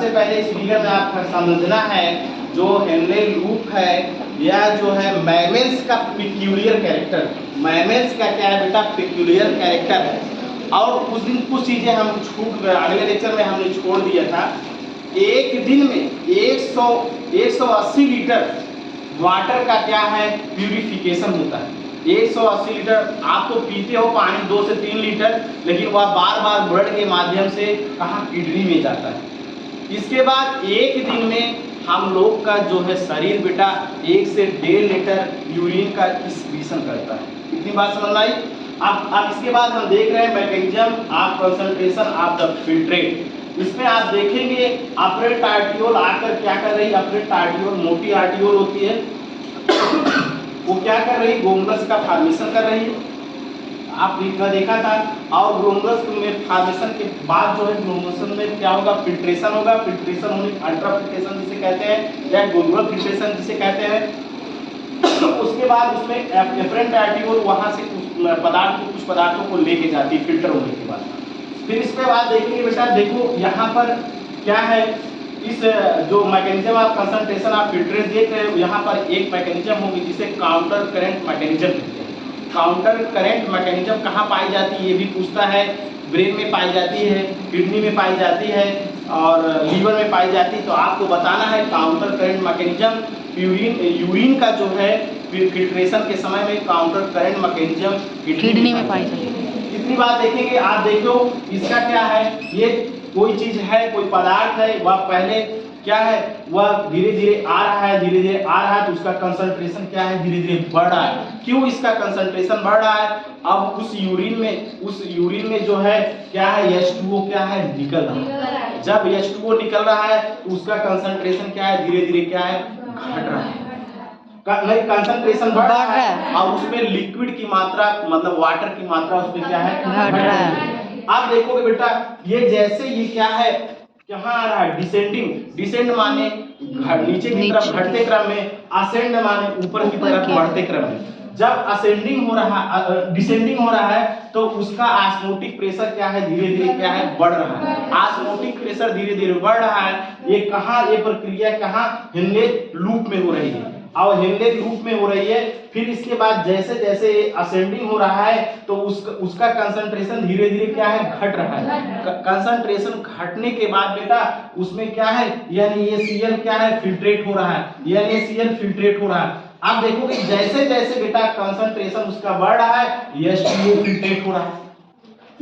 सबसे पहले इस फिगर में आपको समझना है जो हेनले लूप है या जो है मैमेल्स का पिक्यूलियर कैरेक्टर। मैमेल्स का क्या है बेटा? पिक्यूलियर कैरेक्टर है। और उस दिन कुछ चीजें हम अगले लेक्चर में हमने छोड़ दिया था। एक दिन में 180 लीटर वाटर का क्या है? प्यूरिफिकेशन होता है। 180 लीटर आप तो पीते हो पानी 2 से 3 लीटर, लेकिन वह बार बार ब्लड के माध्यम से कहाँ? किडनी में जाता है। इसके बाद एक दिन में हम लोग का जो है शरीर बेटा 1 से 1.5 लीटर यूरिन का एक्सक्रीशन करता है। इतनी बात समझ में आई? अब इसके बाद हम देख रहे हैं mechanism of concentration of the filtrate. इसमें आप देखेंगे अपर आर्टियोल आकर क्या कर रही है? अपर आर्टियोल मोटी आर्टियोल होती है वो क्या कर रही है? ग्लोमेरुलस का फॉर्मेशन कर रही है। आप देखा था। और ग्लोमेरुलस में फॉर्मेशन के बाद जो है ग्लोमेरुलस में क्या होगा? फिल्ट्रेशन होगा। फिल्ट्रेशन होने अल्ट्रा फिल्ट्रेशन जिसे कहते हैं या ग्लोमेरुलर फिल्ट्रेशन जिसे कहते हैं। उसके बाद उसमें एफरेंट आर्टियोल वहां से कुछ पदार्थों को लेके जाती है फिल्टर होने के बाद। फिर इसके बाद देखेंगे बेटा, देखो यहाँ पर क्या है? इस जो mechanism of concentration of filtrate देख रहे हो, यहाँ पर एक मैकेनिज्म होगी जिसे काउंटर करंट मैकेनिज्म कहते हैं। काउंटर करंट मैकेनिज्म कहाँ पाई जाती है ये भी पूछता है। ब्रेन में पाई जाती है, किडनी में पाई जाती है और लीवर में पाई जाती है। तो आपको बताना है काउंटर करंट मैकेनिज्म यूरिन का जो है फिल्ट्रेशन के समय में काउंटर करंट मैकेनिज्म किडनी में पाई जाती है। इतनी बात देखेंगे। आप देखो इसका क्या है? ये कोई चीज है, कोई पदार्थ है, वह पहले क्या है? वह धीरे धीरे आ रहा है, धीरे धीरे आ रहा है, तो उसका कंसंट्रेशन क्या है? धीरे धीरे बढ़ रहा है। क्यों इसका कंसंट्रेशन बढ़ रहा है? अब उस यूरिन में जो है क्या है? H2O क्या है? निकल रहा है। जब H2O निकल रहा है तो उसका कंसंट्रेशन क्या है? धीरे धीरे क्या है? घट रहा है। नहीं, कंसंट्रेशन बढ़ रहा है और उसमें लिक्विड की मात्रा मतलब वाटर की मात्रा उसमें क्या है? घट रहा है। आप देखोगे बेटा ये जैसे ये क्या है? कहाँ आ रहा है? डिसेंड माने नीचे की तरफ घटते क्रम में, असेंड माने ऊपर की तरफ बढ़ते क्रम में। जब असेंडिंग हो रहा है, डिसेंडिंग हो रहा है तो उसका ऑस्मोटिक प्रेशर क्या है? धीरे धीरे क्या है? बढ़ रहा है। ऑस्मोटिक प्रेशर धीरे धीरे बढ़ रहा है। ये कहाँ? ये प्रक्रिया कहाँ? हेनले लूप में हो रही है और हेनले लूप में हो रही है। फिर इसके बाद जैसे जैसे असेंडिंग हो रहा है तो उसका कंसंट्रेशन धीरे धीरे क्या है? घट रहा है। कंसंट्रेशन घटने के बाद बेटा उसमें क्या है? NaCl क्या है? फिल्ट्रेट हो रहा है। NaCl फिल्ट्रेट हो रहा है। आप देखोगे जैसे जैसे बेटा कंसंट्रेशन उसका बढ़ रहा है H2O फिल्ट्रेट हो रहा है।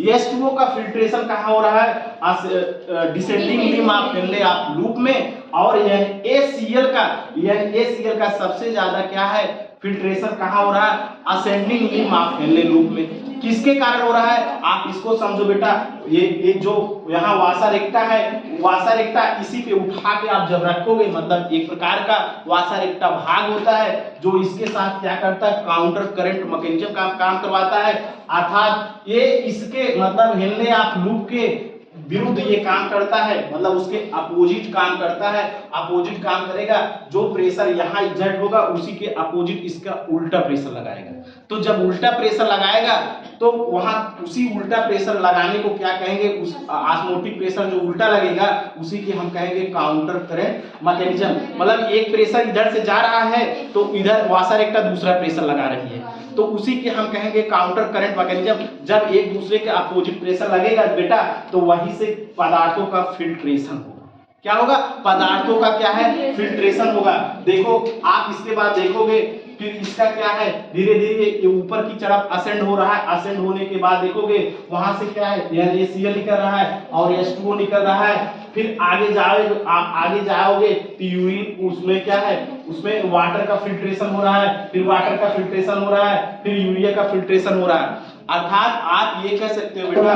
H2O का फिल्ट्रेशन कहाँ हो रहा है? Descending limb of Henle of loop में। और NaCl का सबसे ज्यादा क्या है? फिल्ट्रेशन कहाँ हो रहा है? Ascending Liam of Henle loop में। किसके कारण हो रहा है? आप इसको समझो बेटा, ये जो यहाँ वासा रेक्टा है, वासा रेक्टा इसी पे उठा के आप जब रखोगे मतलब एक प्रकार का वासा रेक्टा भाग होता है जो इसके साथ क्या करता है? काउंटर करंट मैकेनिज्म का काम करवाता है। अर्थात ये इसके मतलब हेनले ऑफ लूप के विरुद्ध ये काम करता है, मतलब उसके अपोजिट काम करता है। अपोजिट काम करेगा, जो प्रेशर यहाँ एग्जर्ट होगा उसी के अपोजिट इसका उल्टा प्रेशर लगाएगा। तो जब उल्टा प्रेशर लगाएगा तो वहां उसी उल्टा प्रेशर लगाने को क्या कहेंगे? उस ऑस्मोटिक प्रेशर जो उल्टा लगेगा उसी के हम कहेंगे काउंटर करंट मैकेनिज्म। मतलब एक प्रेशर इधर से जा रहा है तो इधर वासा रेक्टा दूसरा प्रेशर लगा रही है, तो उसी के हम कहेंगे काउंटर करंट मैकेनिज्म। जब एक दूसरे के अपोजिट प्रेशर लगेगा बेटा तो वहीं से पदार्थों का फिल्ट्रेशन होगा। क्या होगा? पदार्थों का क्या है? फिल्ट्रेशन होगा। देखो आप इसके बाद देखोगे फिर इसका क्या है? धीरे धीरे ये ऊपर की तरफ असेंड हो रहा है। असेंड होने के बाद देखोगे वहां से क्या है? NaCl निकल रहा है और H2O निकल रहा है। फिर आगे जाओगे, आप आगे जाओगे तो यूरिन उसमें क्या है? उसमें वाटर का फिल्ट्रेशन हो रहा है, फिर वाटर का फिल्ट्रेशन हो रहा है, फिर यूरिया का फिल्ट्रेशन हो रहा है। अर्थात आप ये कह सकते हो बेटा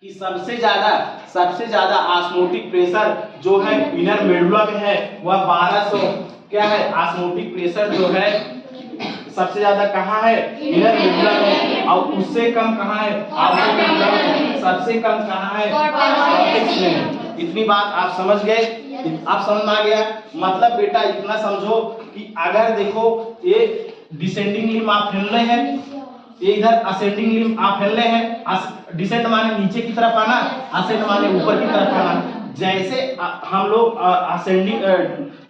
कि सबसे ज्यादा ऑस्मोटिक प्रेशर जो है इनर मेडुला में है वह 1200 क्या है? ऑस्मोटिक प्रेशर जो है सबसे ज्यादा कहाँ है? इनर मेडुला में। और उससे कम कहाँ है? आउटर मेडुला में। सबसे कम कहाँ है? कॉर्टेक्स में। इतनी बात आप समझ गए? आप समझ में आ गया? मतलब बेटा इतना समझो कि अगर देखो ये डिसेंडिंग लिम ऑफ हेनले है, ये इधर असेंडिंग लिम ऑफ हेनले है। डिसेंड माने नीचे की तरफ आना, असेंड माने ऊपर की तरफ आना। जैसे हम लोग असेंडिंग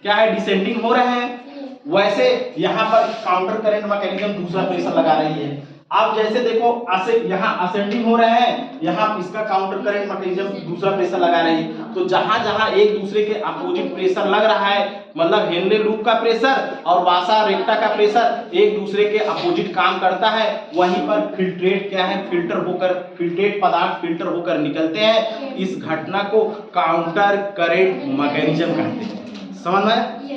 क्या है डिसेंडिंग हो रहे हैं, वैसे यहाँ पर काउंटर करंट मैकेनिज्म दूसरा प्रेशर लगा रही है। अब जैसे देखो यहाँ असेंडिंग हो रहे हैं, यहाँ इसका काउंटर करंट मैकेनिज्म दूसरा प्रेशर लगा रही है। तो जहां जहां एक दूसरे के अपोजिट प्रेशर लग रहा है, मतलब हेनले लूप का प्रेशर और वासा रेक्टा का प्रेशर एक दूसरे के अपोजिट काम करता है, वहीं पर फिल्ट्रेट क्या है फिल्टर होकर, फिल्ट्रेट पदार्थ फिल्टर होकर निकलते हैं। इस घटना को काउंटर करंट मैकेनिज्म कहते हैं। समझ में आया?